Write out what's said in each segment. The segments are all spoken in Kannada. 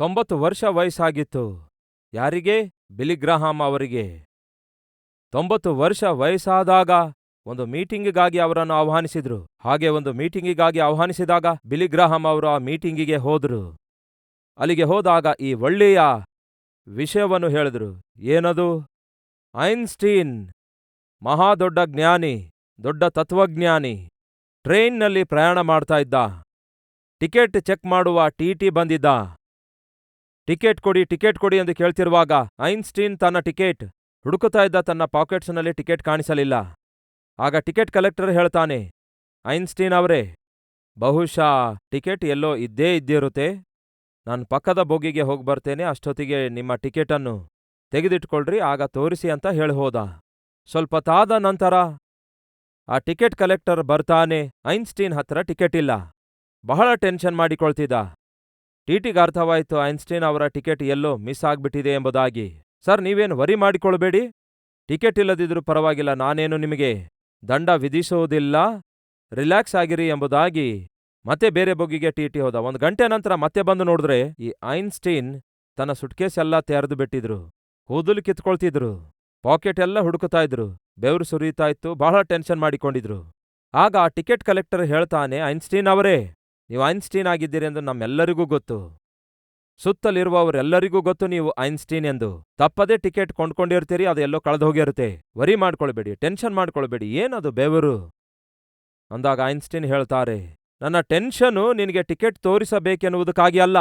90 ವರ್ಷ ವಯಸ್ಸಾಗಿತ್ತು. ಯಾರಿಗೆ? ಬಿಲಿ ಗ್ರಹಾಂ ಅವರಿಗೆ. 90 ವರ್ಷ ವಯಸ್ಸಾದಾಗ ಒಂದು ಮೀಟಿಂಗಿಗಾಗಿ ಅವರನ್ನು ಆಹ್ವಾನಿಸಿದ್ರು. ಹಾಗೆ ಒಂದು ಮೀಟಿಂಗಿಗಾಗಿ ಆಹ್ವಾನಿಸಿದಾಗ ಬಿಲಿ ಗ್ರಹಾಂ ಅವರು ಆ ಮೀಟಿಂಗಿಗೆ ಹೋದ್ರು. ಅಲ್ಲಿಗೆ ಹೋದಾಗ ಈ ಒಳ್ಳೆಯ ವಿಷಯವನ್ನು ಹೇಳಿದ್ರು. ಏನದು? ಐನ್ಸ್ಟೀನ್ ಮಹಾದೊಡ್ಡ ಜ್ಞಾನಿ, ದೊಡ್ಡ ತತ್ವಜ್ಞಾನಿ, ಟ್ರೈನ್ನಲ್ಲಿ ಪ್ರಯಾಣ ಮಾಡ್ತಾ ಇದ್ದ. ಟಿಕೆಟ್ ಚೆಕ್ ಮಾಡುವ ಟಿಟಿ ಬಂದಿದ್ದ. ಟಿಕೆಟ್ ಕೊಡಿ ಎಂದು ಕೇಳ್ತಿರುವಾಗ ಐನ್ಸ್ಟೀನ್ ತನ್ನ ಟಿಕೆಟ್ ಹುಡುಕುತ್ತಾ ಇದ್ದ. ತನ್ನ ಪಾಕೆಟ್ಸ್ನಲ್ಲಿ ಟಿಕೆಟ್ ಕಾಣಿಸಲಿಲ್ಲ. ಆಗ ಟಿಕೆಟ್ ಕಲೆಕ್ಟರ್ ಹೇಳ್ತಾನೆ, ಐನ್ಸ್ಟೀನ್ ಅವರೇ, ಬಹುಶಃ ಟಿಕೆಟ್ ಎಲ್ಲೋ ಇದ್ದಿರುತ್ತೆ. ನಾನು ಪಕ್ಕದ ಬೋಗಿಗೆ ಹೋಗ್ಬರ್ತೇನೆ, ಅಷ್ಟೊತ್ತಿಗೆ ನಿಮ್ಮ ಟಿಕೆಟನ್ನು ತೆಗೆದಿಟ್ಕೊಳ್ರಿ, ಆಗ ತೋರಿಸಿ ಅಂತ ಹೋದ. ಸ್ವಲ್ಪ ತಾದ ನಂತರ ಆ ಟಿಕೆಟ್ ಕಲೆಕ್ಟರ್ ಬರ್ತಾನೆ. ಐನ್ಸ್ಟೀನ್ ಹತ್ರ ಟಿಕೆಟ್ ಇಲ್ಲ. ಬಹಳ ಟೆನ್ಷನ್ ಮಾಡಿಕೊಳ್ತಿದ್ದ. ಟಿಟಿಗೆ ಅರ್ಥವಾಯಿತು ಐನ್ಸ್ಟೀನ್ ಅವರ ಟಿಕೆಟ್ ಎಲ್ಲೋ ಮಿಸ್ ಆಗ್ಬಿಟ್ಟಿದೆ ಎಂಬುದಾಗಿ. ಸರ್, ನೀವೇನು ವರಿ ಮಾಡಿಕೊಳ್ಬೇಡಿ, ಟಿಕೆಟ್ ಇಲ್ಲದಿದ್ರೂ ಪರವಾಗಿಲ್ಲ, ನಾನೇನು ನಿಮಗೆ ದಂಡ ವಿಧಿಸುವುದಿಲ್ಲ, ರಿಲ್ಯಾಕ್ಸ್ ಆಗಿರಿ ಎಂಬುದಾಗಿ ಮತ್ತೆ ಬೇರೆ ಬೋಗಿಗೆ ಟಿಟಿ ಹೋದ. 1 ಗಂಟೆ ನಂತರ ಮತ್ತೆ ಬಂದು ನೋಡಿದ್ರೆ ಈ ಐನ್ಸ್ಟೀನ್ ತನ್ನ ಸುಟ್ಕೇಸ್ ಎಲ್ಲ ತೆರೆದು ಬಿಟ್ಟಿದ್ರು. ಕೂದಲು ಕಿತ್ಕೊಳ್ತಿದ್ರು, ಪಾಕೆಟ್ ಎಲ್ಲ ಹುಡುಕುತ್ತಾ ಇದ್ರು, ಬೆವರು ಸುರಿಯುತ್ತಾ ಇತ್ತು, ಬಹಳ ಟೆನ್ಷನ್ ಮಾಡಿಕೊಂಡಿದ್ರು. ಆಗ ಆ ಟಿಕೆಟ್ ಕಲೆಕ್ಟರ್ ಹೇಳ್ತಾನೆ, ಐನ್ಸ್ಟೀನ್ ಅವರೇ, ನೀವು ಐನ್ಸ್ಟೀನ್ ಆಗಿದ್ದೀರಿ ಎಂದು ನಮ್ಮೆಲ್ಲರಿಗೂ ಗೊತ್ತು, ಸುತ್ತಲಿರುವವರೆಲ್ಲರಿಗೂ ಗೊತ್ತು ನೀವು ಐನ್ಸ್ಟೀನ್ ಎಂದು. ತಪ್ಪದೇ ಟಿಕೆಟ್ ಕೊಂಡ್ಕೊಂಡಿರ್ತೀರಿ, ಅದೆಲ್ಲೋ ಕಳೆದು ಹೋಗಿರುತ್ತೆ. ವರಿ ಮಾಡ್ಕೊಳ್ಬೇಡಿ, ಟೆನ್ಷನ್ ಮಾಡ್ಕೊಳ್ಬೇಡಿ, ಏನದು ಬೆವರು ಅಂದಾಗ ಐನ್ಸ್ಟೀನ್ ಹೇಳ್ತಾರೆ, ನನ್ನ ಟೆನ್ಷನು ನಿನಗೆ ಟಿಕೆಟ್ ತೋರಿಸಬೇಕೆನ್ನುವುದಕ್ಕಾಗಿ ಅಲ್ಲ.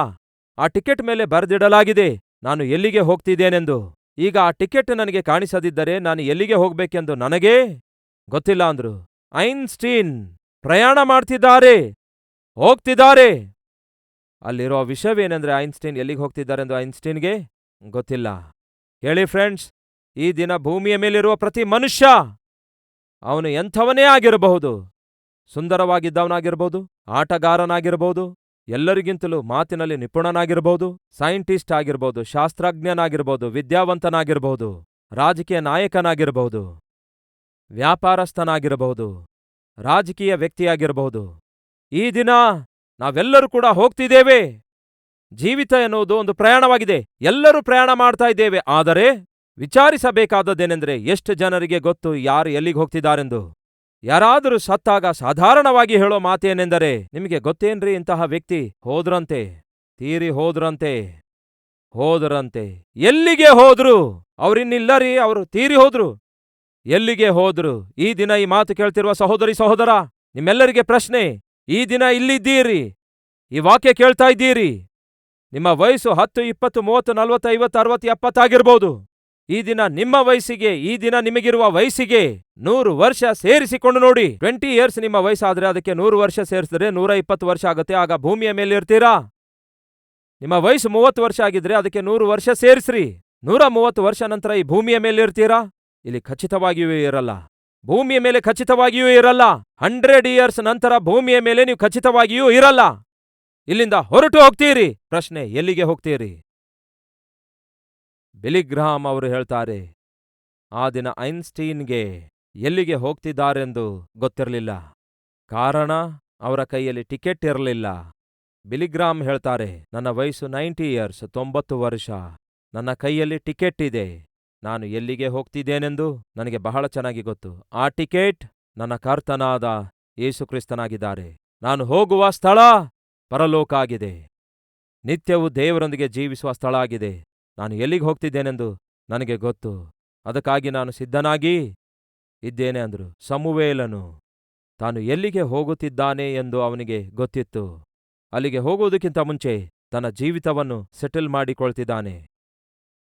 ಆ ಟಿಕೆಟ್ ಮೇಲೆ ಬರೆದಿಡಲಾಗಿದೆ ನಾನು ಎಲ್ಲಿಗೆ ಹೋಗ್ತಿದ್ದೇನೆಂದು. ಈಗ ಆ ಟಿಕೆಟ್ ನನಗೆ ಕಾಣಿಸದಿದ್ದರೆ ನಾನು ಎಲ್ಲಿಗೆ ಹೋಗ್ಬೇಕೆಂದು ನನಗೇ ಗೊತ್ತಿಲ್ಲ ಅಂದ್ರು. ಐನ್ಸ್ಟೀನ್ ಪ್ರಯಾಣ ಮಾಡ್ತಿದ್ದಾರೆ, ಹೋಗ್ತಿದ್ದಾರೆ. ಅಲ್ಲಿರೋ ವಿಷಯವೇನೆಂದ್ರೆ ಐನ್ಸ್ಟೀನ್ ಎಲ್ಲಿಗೆ ಹೋಗ್ತಿದ್ದಾರೆಂದು ಐನ್ಸ್ಟೀನ್ಗೆ ಗೊತ್ತಿಲ್ಲ. ಹೇಳಿ ಫ್ರೆಂಡ್ಸ್, ಈ ದಿನ ಭೂಮಿಯ ಮೇಲಿರುವ ಪ್ರತಿ ಮನುಷ್ಯ ಅವನು ಎಂಥವನೇ ಆಗಿರಬಹುದು, ಸುಂದರವಾಗಿದ್ದವನಾಗಿರ್ಬೋದು, ಆಟಗಾರನಾಗಿರ್ಬೋದು, ಎಲ್ಲರಿಗಿಂತಲೂ ಮಾತಿನಲ್ಲಿ ನಿಪುಣನಾಗಿರ್ಬೋದು, ಸೈಂಟಿಸ್ಟ್ ಆಗಿರ್ಬೋದು, ಶಾಸ್ತ್ರಜ್ಞನಾಗಿರ್ಬೋದು, ವಿದ್ಯಾವಂತನಾಗಿರ್ಬೋದು, ರಾಜಕೀಯ ನಾಯಕನಾಗಿರ್ಬೋದು, ವ್ಯಾಪಾರಸ್ಥನಾಗಿರಬಹುದು, ರಾಜಕೀಯ ವ್ಯಕ್ತಿಯಾಗಿರಬಹುದು. ಈ ದಿನ ನಾವೆಲ್ಲರೂ ಕೂಡ ಹೋಗ್ತಿದ್ದೇವೆ. ಜೀವಿತ ಎನ್ನುವುದು ಒಂದು ಪ್ರಯಾಣವಾಗಿದೆ. ಎಲ್ಲರೂ ಪ್ರಯಾಣ ಮಾಡ್ತಾ ಇದ್ದೇವೆ. ಆದರೆ ವಿಚಾರಿಸಬೇಕಾದದ್ದೇನೆಂದ್ರೆ, ಎಷ್ಟು ಜನರಿಗೆ ಗೊತ್ತು ಯಾರು ಎಲ್ಲಿಗೆ ಹೋಗ್ತಿದ್ದಾರೆಂದು? ಯಾರಾದರೂ ಸತ್ತಾಗ ಸಾಧಾರಣವಾಗಿ ಹೇಳೋ ಮಾತೇನೆಂದರೆ, ನಿಮಗೆ ಗೊತ್ತೇನ್ರಿ ಇಂತಹ ವ್ಯಕ್ತಿ ಹೋದ್ರಂತೆ, ತೀರಿ ಹೋದ್ರಂತೆ. ಎಲ್ಲಿಗೆ ಹೋದ್ರು? ಅವರಿನ್ನಿಲ್ಲರಿ, ಅವರು ತೀರಿ ಹೋದ್ರು. ಎಲ್ಲಿಗೆ ಹೋದ್ರು? ಈ ದಿನ ಈ ಮಾತು ಕೇಳ್ತಿರುವ ಸಹೋದರಿ ಸಹೋದರ, ನಿಮ್ಮೆಲ್ಲರಿಗೆ ಪ್ರಶ್ನೆ. ಈ ದಿನ ಇಲ್ಲಿದ್ದೀರಿ, ಈ ವಾಕ್ಯ ಕೇಳ್ತಾ ಇದ್ದೀರಿ. ನಿಮ್ಮ ವಯಸ್ಸು 10, 20, 30, 40, 50, 60, 70 ಆಗಿರ್ಬೋದು. ಈ ದಿನ ನಿಮ್ಮ ವಯಸ್ಸಿಗೆ, ಈ ದಿನ ನಿಮಗಿರುವ ವಯಸ್ಸಿಗೆ 100 ವರ್ಷ ಸೇರಿಸಿಕೊಂಡು ನೋಡಿ. 20 ಇಯರ್ಸ್ ನಿಮ್ಮ ವಯಸ್ಸಾದ್ರೆ ಅದಕ್ಕೆ 100 ವರ್ಷ ಸೇರಿಸಿದ್ರೆ 120 ವರ್ಷ ಆಗುತ್ತೆ. ಆಗ ಭೂಮಿಯ ಮೇಲೆ ಇರ್ತೀರಾ? ನಿಮ್ಮ ವಯಸ್ಸು 30 ವರ್ಷ ಆಗಿದ್ರೆ ಅದಕ್ಕೆ 100 ವರ್ಷ ಸೇರಿಸ್ರಿ. 130 ವರ್ಷ ನಂತರ ಈ ಭೂಮಿಯ ಮೇಲೆ ಇರ್ತೀರಾ? ಇಲ್ಲಿ ಖಚಿತವಾಗಿಯೂ ಇರಲ್ಲ. ಭೂಮಿಯ ಮೇಲೆ ಖಚಿತವಾಗಿಯೂ ಇರಲ್ಲ. 100 ಇಯರ್ಸ್ ನಂತರ ಭೂಮಿಯ ಮೇಲೆ ನೀವು ಖಚಿತವಾಗಿಯೂ ಇರಲ್ಲ. ಇಲ್ಲಿಂದ ಹೊರಟು ಹೋಗ್ತೀರಿ. ಪ್ರಶ್ನೆ, ಎಲ್ಲಿಗೆ ಹೋಗ್ತೀರಿ? ಬಿಲಿ ಗ್ರಹಾಂ ಅವರು ಹೇಳ್ತಾರೆ, ಆ ದಿನ ಐನ್ಸ್ಟೀನ್ಗೆ ಎಲ್ಲಿಗೆ ಹೋಗ್ತಿದ್ದಾರೆಂದು ಗೊತ್ತಿರಲಿಲ್ಲ. ಕಾರಣ, ಅವರ ಕೈಯಲ್ಲಿ ಟಿಕೆಟ್ ಇರಲಿಲ್ಲ. ಬಿಲಿ ಗ್ರಹಾಂ ಹೇಳ್ತಾರೆ, ನನ್ನ ವಯಸ್ಸು 90 ಇಯರ್ಸ್, 90 ವರ್ಷ, ನನ್ನ ಕೈಯಲ್ಲಿ ಟಿಕೆಟ್ ಇದೆ. ನಾನು ಎಲ್ಲಿಗೆ ಹೋಗ್ತಿದ್ದೇನೆಂದು ನನಗೆ ಬಹಳ ಚೆನ್ನಾಗಿ ಗೊತ್ತು. ಆ ಟಿಕೆಟ್ ನನ್ನ ಕರ್ತನಾದ ಯೇಸುಕ್ರಿಸ್ತನಾಗಿದ್ದಾರೆ. ನಾನು ಹೋಗುವ ಸ್ಥಳ ಪರಲೋಕ ಆಗಿದೆ. ನಿತ್ಯವೂ ದೇವರೊಂದಿಗೆ ಜೀವಿಸುವ ಸ್ಥಳ ಆಗಿದೆ. ನಾನು ಎಲ್ಲಿಗೆ ಹೋಗ್ತಿದ್ದೇನೆಂದು ನನಗೆ ಗೊತ್ತು. ಅದಕ್ಕಾಗಿ ನಾನು ಸಿದ್ಧನಾಗಿ ಇದ್ದೇನೆ ಅಂದರು. ಸಮುವೇಲನು ತಾನು ಎಲ್ಲಿಗೆ ಹೋಗುತ್ತಿದ್ದಾನೆ ಎಂದು ಅವನಿಗೆ ಗೊತ್ತಿತ್ತು. ಅಲ್ಲಿಗೆ ಹೋಗುವುದಕ್ಕಿಂತ ಮುಂಚೆ ತನ್ನ ಜೀವಿತವನ್ನು ಸೆಟಲ್ ಮಾಡಿಕೊಳ್ತಿದ್ದಾನೆ.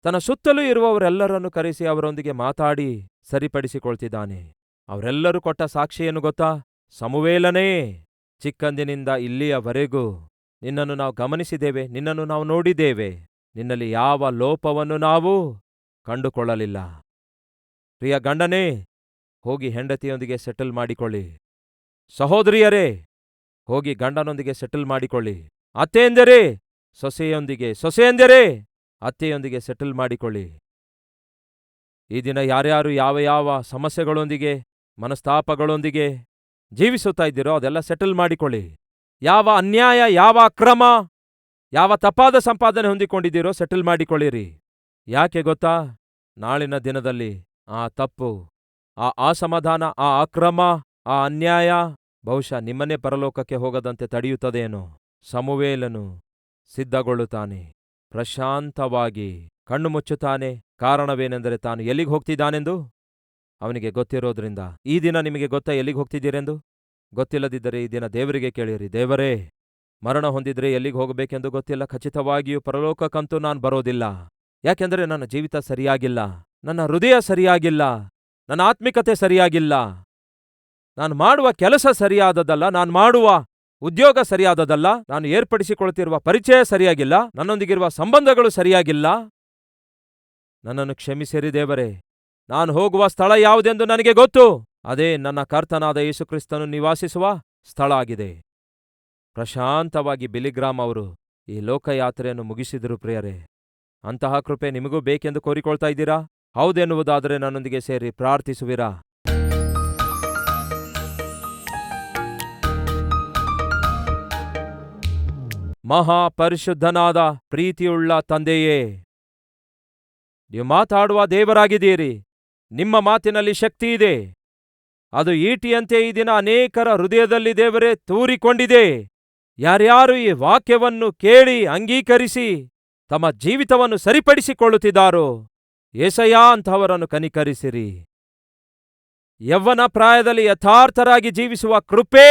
ತನ್ನ ಸುತ್ತಲೂ ಇರುವವರೆಲ್ಲರನ್ನು ಕರೆಸಿ ಅವರೊಂದಿಗೆ ಮಾತಾಡಿ ಸರಿಪಡಿಸಿಕೊಳ್ತಿದ್ದಾನೆ. ಅವರೆಲ್ಲರೂ ಕೊಟ್ಟ ಸಾಕ್ಷಿಯನ್ನು ಗೊತ್ತಾ? ಸಮುವೇಲನೇ, ಚಿಕ್ಕಂದಿನಿಂದ ಇಲ್ಲಿಯವರೆಗೂ ನಿನ್ನನ್ನು ನಾವು ಗಮನಿಸಿದ್ದೇವೆ, ನಿನ್ನನ್ನು ನಾವು ನೋಡಿದ್ದೇವೆ. ನಿನ್ನಲ್ಲಿ ಯಾವ ಲೋಪವನ್ನು ನಾವು ಕಂಡುಕೊಳ್ಳಲಿಲ್ಲ. ಪ್ರಿಯ ಗಂಡನೇ, ಹೋಗಿ ಹೆಂಡತಿಯೊಂದಿಗೆ ಸೆಟಲ್ ಮಾಡಿಕೊಳ್ಳಿ. ಸಹೋದರಿಯರೇ, ಹೋಗಿ ಗಂಡನೊಂದಿಗೆ ಸೆಟಲ್ ಮಾಡಿಕೊಳ್ಳಿ. ಅತ್ತೆಯಂದಿರೇ, ಸೊಸೆಯಂದಿರೇ, ಅತ್ತೆಯೊಂದಿಗೆ ಸೆಟಲ್ ಮಾಡಿಕೊಳ್ಳಿ. ಈ ದಿನ ಯಾರ್ಯಾರು ಯಾವ ಯಾವ ಸಮಸ್ಯೆಗಳೊಂದಿಗೆ, ಮನಸ್ತಾಪಗಳೊಂದಿಗೆ ಜೀವಿಸುತ್ತಾ ಇದ್ದೀರೋ ಅದೆಲ್ಲ ಸೆಟಲ್ ಮಾಡಿಕೊಳ್ಳಿ. ಯಾವ ಅನ್ಯಾಯ, ಯಾವ ಅಕ್ರಮ, ಯಾವ ತಪ್ಪಾದ ಸಂಪಾದನೆ ಹೊಂದಿಕೊಂಡಿದ್ದೀರೋ ಸೆಟಲ್ ಮಾಡಿಕೊಳ್ಳಿರಿ. ಯಾಕೆ ಗೊತ್ತಾ? ನಾಳಿನ ದಿನದಲ್ಲಿ ಆ ತಪ್ಪು, ಆ ಅಸಮಾಧಾನ, ಆ ಅಕ್ರಮ, ಆ ಅನ್ಯಾಯ ಬಹುಶಃ ನಿಮ್ಮನ್ನೇ ಪರಲೋಕಕ್ಕೆ ಹೋಗದಂತೆ ತಡೆಯುತ್ತದೇನೋ. ಸಮುವೇಲನು ಸಿದ್ಧಗೊಳ್ಳುತ್ತಾನೆ, ಪ್ರಶಾಂತವಾಗಿ ಕಣ್ಣು ಮುಚ್ಚುತ್ತಾನೆ. ಕಾರಣವೇನೆಂದರೆ ತಾನು ಎಲ್ಲಿಗೆ ಹೋಗ್ತಿದ್ದಾನೆಂದು ಅವನಿಗೆ ಗೊತ್ತಿರೋದ್ರಿಂದ. ಈ ದಿನ ನಿಮಗೆ ಗೊತ್ತಾ ಎಲ್ಲಿಗೆ ಹೋಗ್ತಿದ್ದೀರೆಂದು? ಗೊತ್ತಿಲ್ಲದಿದ್ದರೆ ಈ ದಿನ ದೇವರಿಗೆ ಕೇಳಿರಿ, ದೇವರೇ, ಮರಣ ಹೊಂದಿದ್ರೆ ಎಲ್ಲಿಗೆ ಹೋಗಬೇಕೆಂದು ಗೊತ್ತಿಲ್ಲ, ಖಚಿತವಾಗಿಯೂ ಪರಲೋಕಕ್ಕಂತೂ ನಾನು ಬರೋದಿಲ್ಲ. ಯಾಕೆಂದರೆ ನನ್ನ ಜೀವಿತ ಸರಿಯಾಗಿಲ್ಲ, ನನ್ನ ಹೃದಯ ಸರಿಯಾಗಿಲ್ಲ, ನನ್ನ ಆತ್ಮಿಕತೆ ಸರಿಯಾಗಿಲ್ಲ, ನಾನು ಮಾಡುವ ಕೆಲಸ ಸರಿಯಾದದಲ್ಲ, ನಾನು ಮಾಡುವ ಉದ್ಯೋಗ ಸರಿಯಾದದಲ್ಲ, ನಾನು ಏರ್ಪಡಿಸಿಕೊಳ್ತಿರುವ ಪರಿಚಯ ಸರಿಯಾಗಿಲ್ಲ, ನನ್ನೊಂದಿಗಿರುವ ಸಂಬಂಧಗಳು ಸರಿಯಾಗಿಲ್ಲ. ನನ್ನನ್ನು ಕ್ಷಮಿಸಿರಿ ದೇವರೇ. ನಾನು ಹೋಗುವ ಸ್ಥಳ ಯಾವುದೆಂದು ನನಗೆ ಗೊತ್ತು. ಅದೇ ನನ್ನ ಕರ್ತನಾದ ಯೇಸುಕ್ರಿಸ್ತನು ನಿವಾಸಿಸುವ ಸ್ಥಳ ಆಗಿದೆ. ಪ್ರಶಾಂತವಾಗಿ ಬಿಲಿಗ್ರಾಮ್ ಅವರು ಈ ಲೋಕಯಾತ್ರೆಯನ್ನು ಮುಗಿಸಿದರು. ಪ್ರಿಯರೇ, ಅಂತಹ ಕೃಪೆ ನಿಮಗೂ ಬೇಕೆಂದು ಕೋರಿಕೊಳ್ತಾ ಇದ್ದೀರಾ? ಹೌದೆನ್ನುವುದಾದರೆ ನನ್ನೊಂದಿಗೆ ಸೇರಿ ಪ್ರಾರ್ಥಿಸುವಿರಾ? ಮಹಾಪರಿಶುದ್ಧನಾದ ಪ್ರೀತಿಯುಳ್ಳ ತಂದೆಯೇ, ನೀವು ಮಾತಾಡುವ ದೇವರಾಗಿದ್ದೀರಿ. ನಿಮ್ಮ ಮಾತಿನಲ್ಲಿ ಶಕ್ತಿ ಇದೆ. ಅದು ಈಟಿಯಂತೆ ಈ ದಿನ ಅನೇಕರ ಹೃದಯದಲ್ಲಿ ದೇವರೇ ತೂರಿಕೊಂಡಿದೆ. ಯಾರ್ಯಾರು ಈ ವಾಕ್ಯವನ್ನು ಕೇಳಿ ಅಂಗೀಕರಿಸಿ ತಮ್ಮ ಜೀವಿತವನ್ನು ಸರಿಪಡಿಸಿಕೊಳ್ಳುತ್ತಿದ್ದಾರೋ, ಯೆಶಯ್ಯ ಅಂಥವರನ್ನು ಕನಿಕರಿಸಿರಿ. ಯೌವನ ಪ್ರಾಯದಲ್ಲಿ ಯಥಾರ್ಥರಾಗಿ ಜೀವಿಸುವ ಕೃಪೆ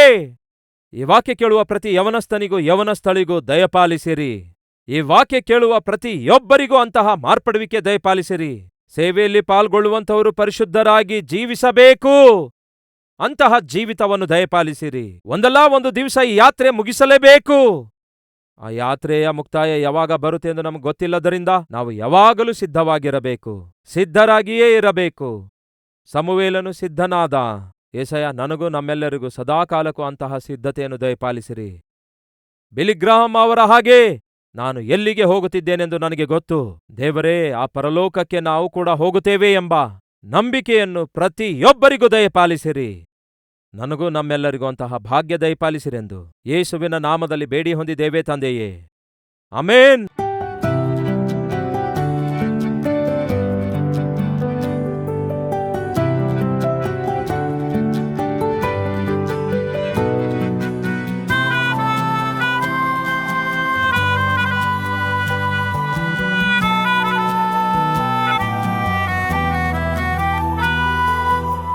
ಈ ವಾಕ್ಯ ಕೇಳುವ ಪ್ರತಿ ಯವನಸ್ಥನಿಗೂ ಯವನಸ್ಥಳಿಗೂ ದಯಪಾಲಿಸಿರಿ. ಈ ವಾಕ್ಯ ಕೇಳುವ ಪ್ರತಿಯೊಬ್ಬರಿಗೂ ಅಂತಹ ಮಾರ್ಪಡುವಿಕೆ ದಯಪಾಲಿಸಿರಿ. ಸೇವೆಯಲ್ಲಿ ಪಾಲ್ಗೊಳ್ಳುವಂಥವರು ಪರಿಶುದ್ಧರಾಗಿ ಜೀವಿಸಬೇಕು. ಅಂತಹ ಜೀವಿತವನ್ನು ದಯಪಾಲಿಸಿರಿ. ಒಂದಲ್ಲ ಒಂದು ದಿವಸ ಈ ಯಾತ್ರೆ ಮುಗಿಸಲೇಬೇಕು. ಆ ಯಾತ್ರೆಯ ಮುಕ್ತಾಯ ಯಾವಾಗ ಬರುತ್ತೆ ಎಂದು ನಮಗೆ ಗೊತ್ತಿಲ್ಲದರಿಂದ ನಾವು ಯಾವಾಗಲೂ ಸಿದ್ಧವಾಗಿರಬೇಕು, ಸಿದ್ಧರಾಗಿಯೇ ಇರಬೇಕು. ಸಮುವೇಲನು ಸಿದ್ಧನಾದ. ಯೆಶಯ್ಯ ನನಗೂ ನಮ್ಮೆಲ್ಲರಿಗೂ ಸದಾಕಾಲಕ್ಕೂ ಅಂತಹ ಸಿದ್ಧತೆಯನ್ನು ದಯಪಾಲಿಸಿರಿ. ಬಿಲಿಗ್ರಾಹಂ ಅವರ ಹಾಗೆ ನಾನು ಎಲ್ಲಿಗೆ ಹೋಗುತ್ತಿದ್ದೇನೆಂದು ನನಗೆ ಗೊತ್ತು. ದೇವರೇ, ಆ ಪರಲೋಕಕ್ಕೆ ನಾವು ಕೂಡ ಹೋಗುತ್ತೇವೆ ಎಂಬ ನಂಬಿಕೆಯನ್ನು ಪ್ರತಿಯೊಬ್ಬರಿಗೂ ದಯಪಾಲಿಸಿರಿ. ನನಗೂ ನಮ್ಮೆಲ್ಲರಿಗೂ ಅಂತಹ ಭಾಗ್ಯ ದಯಪಾಲಿಸಿರೆಂದು ಯೇಸುವಿನ ನಾಮದಲ್ಲಿ ಬೇಡಿ ಹೊಂದಿದ್ದೇವೆ ತಂದೆಯೇ, ಆಮೆನ್.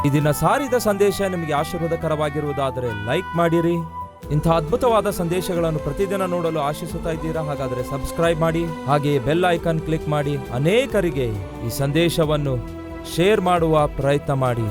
ಈ ದಿನ ಸಾರಿದ ಸಂದೇಶ ನಿಮಗೆ ಆಶೀರ್ವಾದಕರವಾಗಿರುವುದಾದರೆ ಲೈಕ್ ಮಾಡಿರಿ. ಇಂಥ ಅದ್ಭುತವಾದ ಸಂದೇಶಗಳನ್ನು ಪ್ರತಿದಿನ ನೋಡಲು ಆಶಿಸುತ್ತಾ ಇದ್ದೀರಾ? ಹಾಗಾದರೆ ಸಬ್ಸ್ಕ್ರೈಬ್ ಮಾಡಿ, ಹಾಗೆಯೇ ಬೆಲ್ ಐಕಾನ್ ಕ್ಲಿಕ್ ಮಾಡಿ ಅನೇಕರಿಗೆ ಈ ಸಂದೇಶವನ್ನು ಶೇರ್ ಮಾಡುವ ಪ್ರಯತ್ನ ಮಾಡಿ.